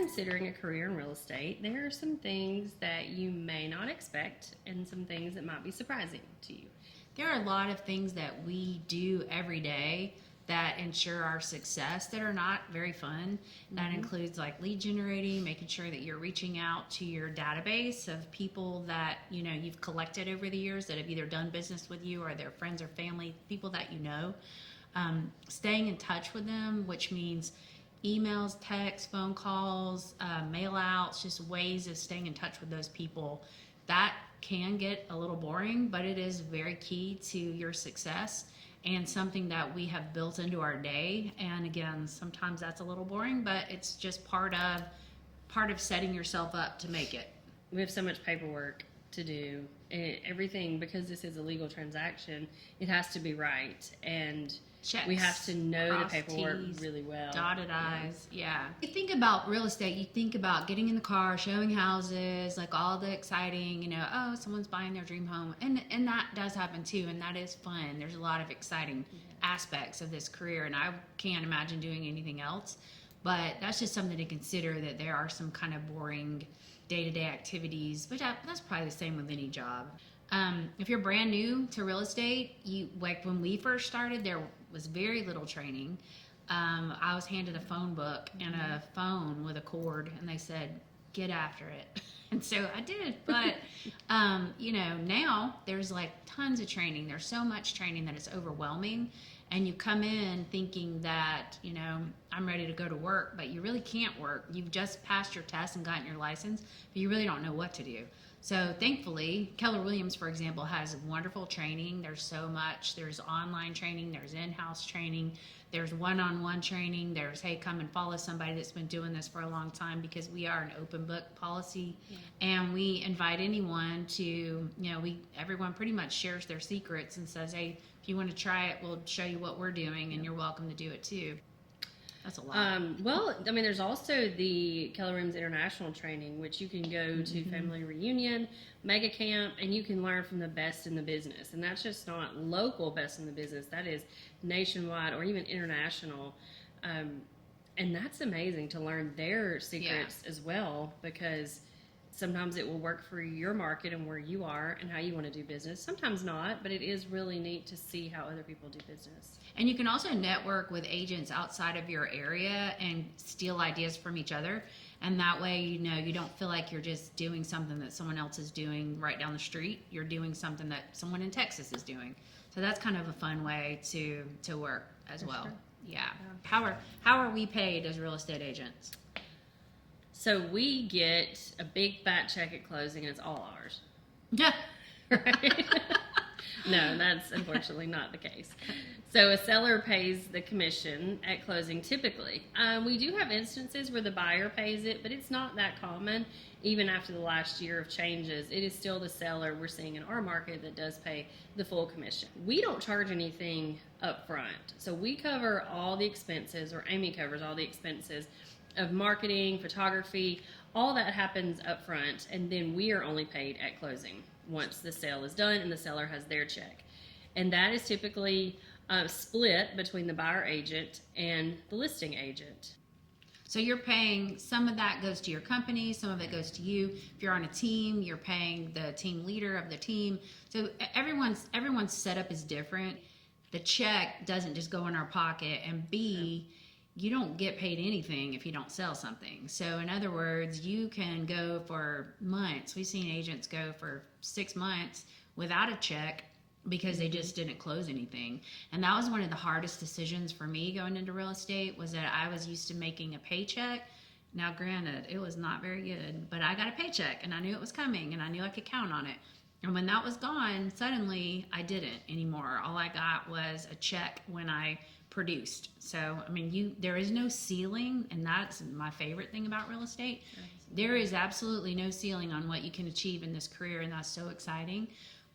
considering a career in real estate, there are some things that you may not expect and some things that might be surprising to you. There are a lot of things that we do every day that ensure our success that are not very fun. That includes like lead generating, making sure that you're reaching out to your database of people that you've collected over the years that have either done business with you or their friends or family, people that you know. Staying in touch with them, which means emails, texts, phone calls, mail outs, just ways of staying in touch with those people. That can get a little boring, but it is very key to your success and something that we have built into our day. And again, sometimes that's a little boring, but it's just part of setting yourself up to make it. We have so much paperwork to do. Everything, because this is a legal transaction, it has to be right. And Checks, we have to know the cross paperwork T's, really well. Dotted I's, yeah. You think about real estate, you think about getting in the car, showing houses, like all the exciting, oh, someone's buying their dream home. And that does happen too, and that is fun. There's a lot of exciting aspects of this career, and I can't imagine doing anything else. But that's just something to consider, that there are some kind of boring day-to-day activities, but that's probably the same with any job. If you're brand new to real estate, like when we first started, there was very little training. I was handed a phone book and a phone with a cord, and they said, get after it. And so I did, but now there's like tons of training. There's so much training that it's overwhelming, and you come in thinking that, I'm ready to go to work, but you really can't work. You've just passed your test and gotten your license, but you really don't know what to do. So thankfully, Keller Williams, for example, has wonderful training. There's so much. There's online training. There's in-house training. There's one-on-one training. There's, hey, come and follow somebody that's been doing this for a long time, because we are an open book policy. Yeah. And we invite anyone to, everyone pretty much shares their secrets and says, hey, if you want to try it, we'll show you what we're doing, and you're welcome to do it too. That's a lot. There's also the Keller Williams International Training, which you can go to Family Reunion, Mega Camp, and you can learn from the best in the business. And that's just not local best in the business. That is nationwide or even international. And that's amazing to learn their secrets as well, because sometimes it will work for your market and where you are and how you want to do business. Sometimes not, but it is really neat to see how other people do business. And you can also network with agents outside of your area and steal ideas from each other. And that way, you don't feel like you're just doing something that someone else is doing right down the street. You're doing something that someone in Texas is doing. So that's kind of a fun way to work as well. Sure. Yeah. How are we paid as real estate agents? So we get a big fat check at closing, and it's all ours. Yeah. Right? No, that's unfortunately not the case. So a seller pays the commission at closing typically. We do have instances where the buyer pays it, but it's not that common. Even after the last year of changes, it is still the seller we're seeing in our market that does pay the full commission. We don't charge anything up front. So we cover all the expenses, or Amy covers all the expenses of marketing, photography, all that happens up front, and then we are only paid at closing once the sale is done and the seller has their check. And that is typically split between the buyer agent and the listing agent. So you're paying, some of that goes to your company, some of it goes to you. If you're on a team, you're paying the team leader of the team. So everyone's setup is different. The check doesn't just go in our pocket, and B, you don't get paid anything if you don't sell something. So in other words, you can go for months. We've seen agents go for 6 months without a check because they just didn't close anything. And that was one of the hardest decisions for me going into real estate, was that I was used to making a paycheck. Now, granted, it was not very good, but I got a paycheck and I knew it was coming and I knew I could count on it. And when that was gone, suddenly I didn't anymore. All I got was a check when I produced. So, there is no ceiling, and that's my favorite thing about real estate. There is absolutely no ceiling on what you can achieve in this career, and that's so exciting.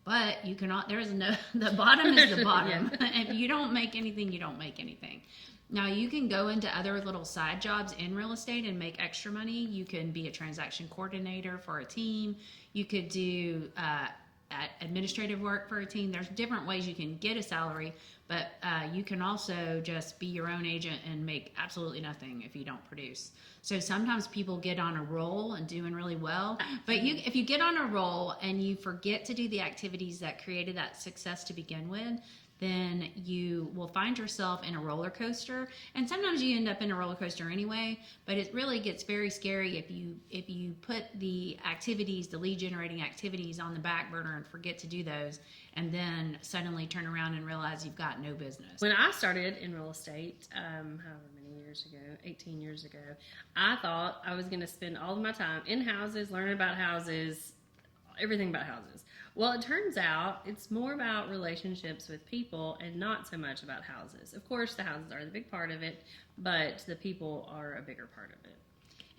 But you cannot, there is no, the bottom is the bottom. If you don't make anything, you don't make anything. Now, you can go into other little side jobs in real estate and make extra money. You can be a transaction coordinator for a team. You could do administrative work for a team. There's different ways you can get a salary, but you can also just be your own agent and make absolutely nothing if you don't produce. So sometimes people get on a roll and doing really well, but if you get on a roll and you forget to do the activities that created that success to begin with, then you will find yourself in a roller coaster, and sometimes you end up in a roller coaster anyway, but it really gets very scary if you put the activities, the lead generating activities, on the back burner and forget to do those, and then suddenly turn around and realize you've got no business. When I started in real estate, however many years ago, 18 years ago, I thought I was going to spend all of my time in houses, learning about houses, everything about houses. Well, it turns out it's more about relationships with people and not so much about houses. Of course, the houses are the big part of it, but the people are a bigger part of it.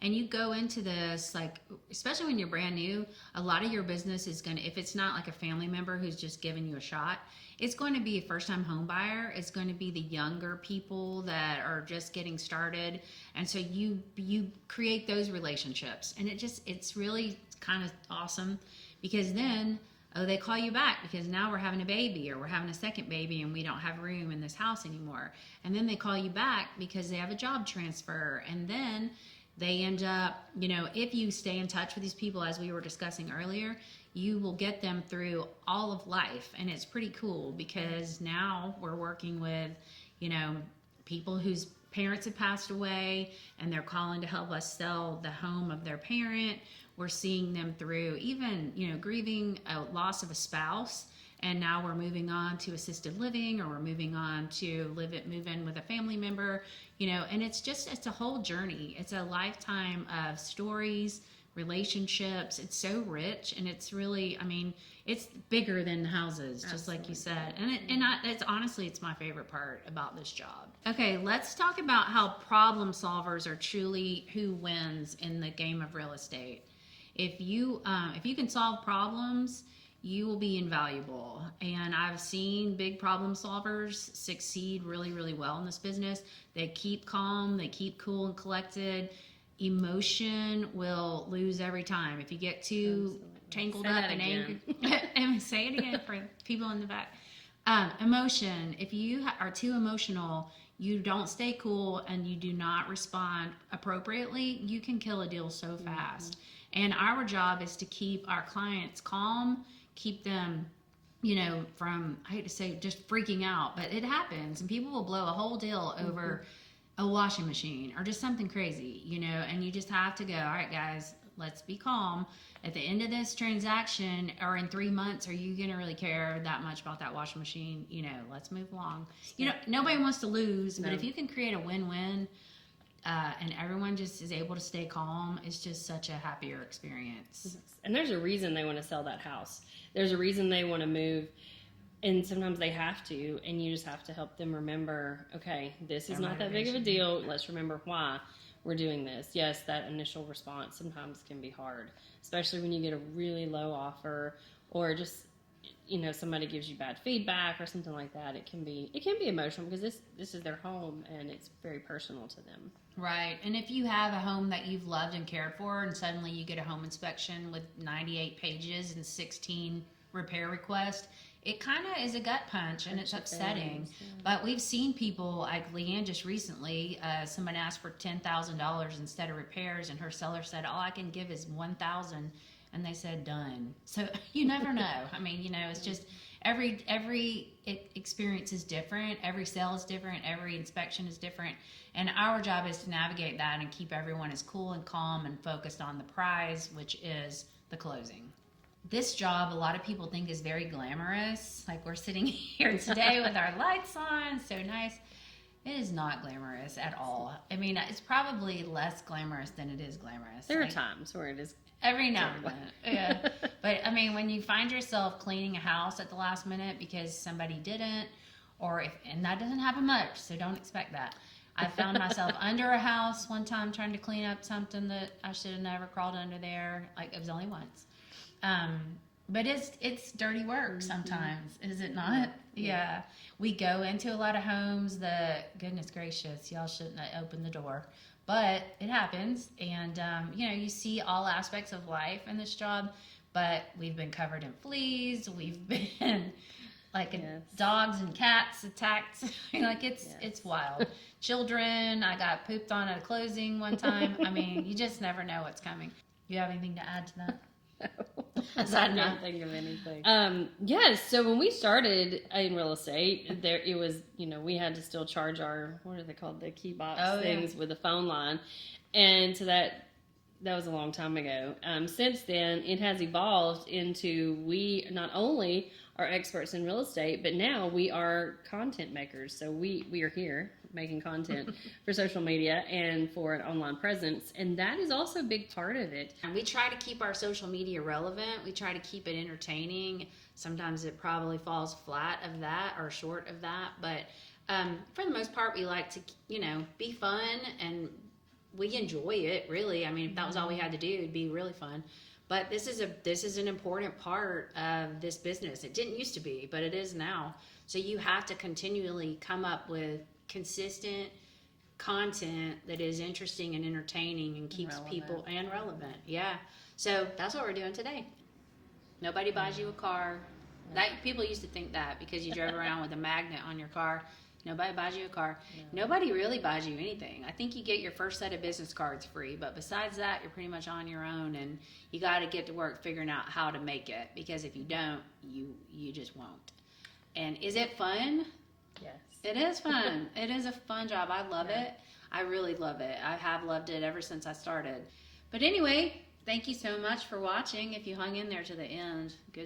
And you go into this, like, especially when you're brand new, a lot of your business is going to, if it's not like a family member who's just giving you a shot, it's going to be a first-time home buyer. It's going to be the younger people that are just getting started. And so you create those relationships. And it's really kind of awesome, because then, they call you back because now we're having a baby, or we're having a second baby and we don't have room in this house anymore. And then they call you back because they have a job transfer. And then they end up, if you stay in touch with these people, as we were discussing earlier, you will get them through all of life. And it's pretty cool, because now we're working with, people whose parents have passed away and they're calling to help us sell the home of their parent. We're seeing them through even, grieving a loss of a spouse. And now we're moving on to assisted living, or we're moving on to move in with a family member, and it's a whole journey. It's a lifetime of stories, relationships. It's so rich, and it's really, it's bigger than houses, just Absolutely. Like you said. It's honestly, it's my favorite part about this job. Okay, let's talk about how problem solvers are truly who wins in the game of real estate. If you can solve problems, you will be invaluable. And I've seen big problem solvers succeed really, really well in this business. They keep calm, they keep cool and collected. Emotion will lose every time. If you get too tangled up and angry, and say it again for people in the back. Emotion, if you are too emotional, you don't stay cool, and you do not respond appropriately, you can kill a deal so fast. Mm-hmm. And our job is to keep our clients calm, keep them, from, I hate to say, just freaking out, but it happens, and people will blow a whole deal over a washing machine or just something crazy, and you just have to go, all right, guys, let's be calm. At the end of this transaction, or in 3 months, are you going to really care that much about that washing machine? Let's move along. Nobody wants to lose, but if you can create a win-win, and everyone just is able to stay calm, it's just such a happier experience. And there's a reason they want to sell that house. There's a reason they want to move, and sometimes they have to, and you just have to help them remember, okay, this is not that big of a deal. Let's remember why we're doing this. Yes, that initial response sometimes can be hard, especially when you get a really low offer, or just somebody gives you bad feedback or something like that. It can be emotional, because this is their home, and it's very personal to them. Right. And if you have a home that you've loved and cared for, and suddenly you get a home inspection with 98 pages and 16 repair requests, it kind of is a gut punch, and it's upsetting. But we've seen people, like Leanne just recently, someone asked for $10,000 instead of repairs, and her seller said, all I can give is $1,000. And they said, done. So you never know. It's just every experience is different. Every sale is different. Every inspection is different. And our job is to navigate that and keep everyone as cool and calm and focused on the prize, which is the closing. This job, a lot of people think is very glamorous. Like, we're sitting here today with our lights on, so nice. It is not glamorous at all. It's probably less glamorous than it is glamorous. There are times where it is. Every now and then, yeah. But when you find yourself cleaning a house at the last minute because somebody didn't, and that doesn't happen much, so don't expect that. I found myself under a house one time trying to clean up something that I should have never crawled under there. Like, it was only once. But it's dirty work sometimes, is it not? Yeah. We go into a lot of homes that, goodness gracious, y'all shouldn't have opened the door. But it happens, and you see all aspects of life in this job, but we've been covered in fleas. We've been like Yes. dogs and cats attacked. Like it's Yes. wild. Children, I got pooped on at a closing one time. I mean, you just never know what's coming. You have anything to add to that? I can't think of anything. Yes. So when we started in real estate, there it was. We had to still charge our, what are they called, the key box things with the phone line, and so that was a long time ago. Since then, it has evolved into, we not only are experts in real estate, but now we are content makers. So we are here making content for social media and for an online presence, and that is also a big part of it. And we try to keep our social media relevant. We try to keep it entertaining. Sometimes it probably falls flat of that or short of that, but for the most part, we like to, be fun, and we enjoy it, really. I mean, if that was all we had to do, it'd be really fun. But this is an important part of this business. It didn't used to be, but it is now. So you have to continually come up with consistent content that is interesting and entertaining and keeps relevant. people and relevant. Yeah. So that's what we're doing today. Nobody buys you a car. That people used to think that because you drove around with a magnet on your car. Nobody buys you a car. Nobody really buys you anything. I think you get your first set of business cards free, but besides that, you're pretty much on your own, and you got to get to work figuring out how to make it, because if you don't, you just won't. And is it fun? Yes. It is fun. It is a fun job. I love it. I really love it. I have loved it ever since I started. But anyway, thank you so much for watching. If you hung in there to the end, good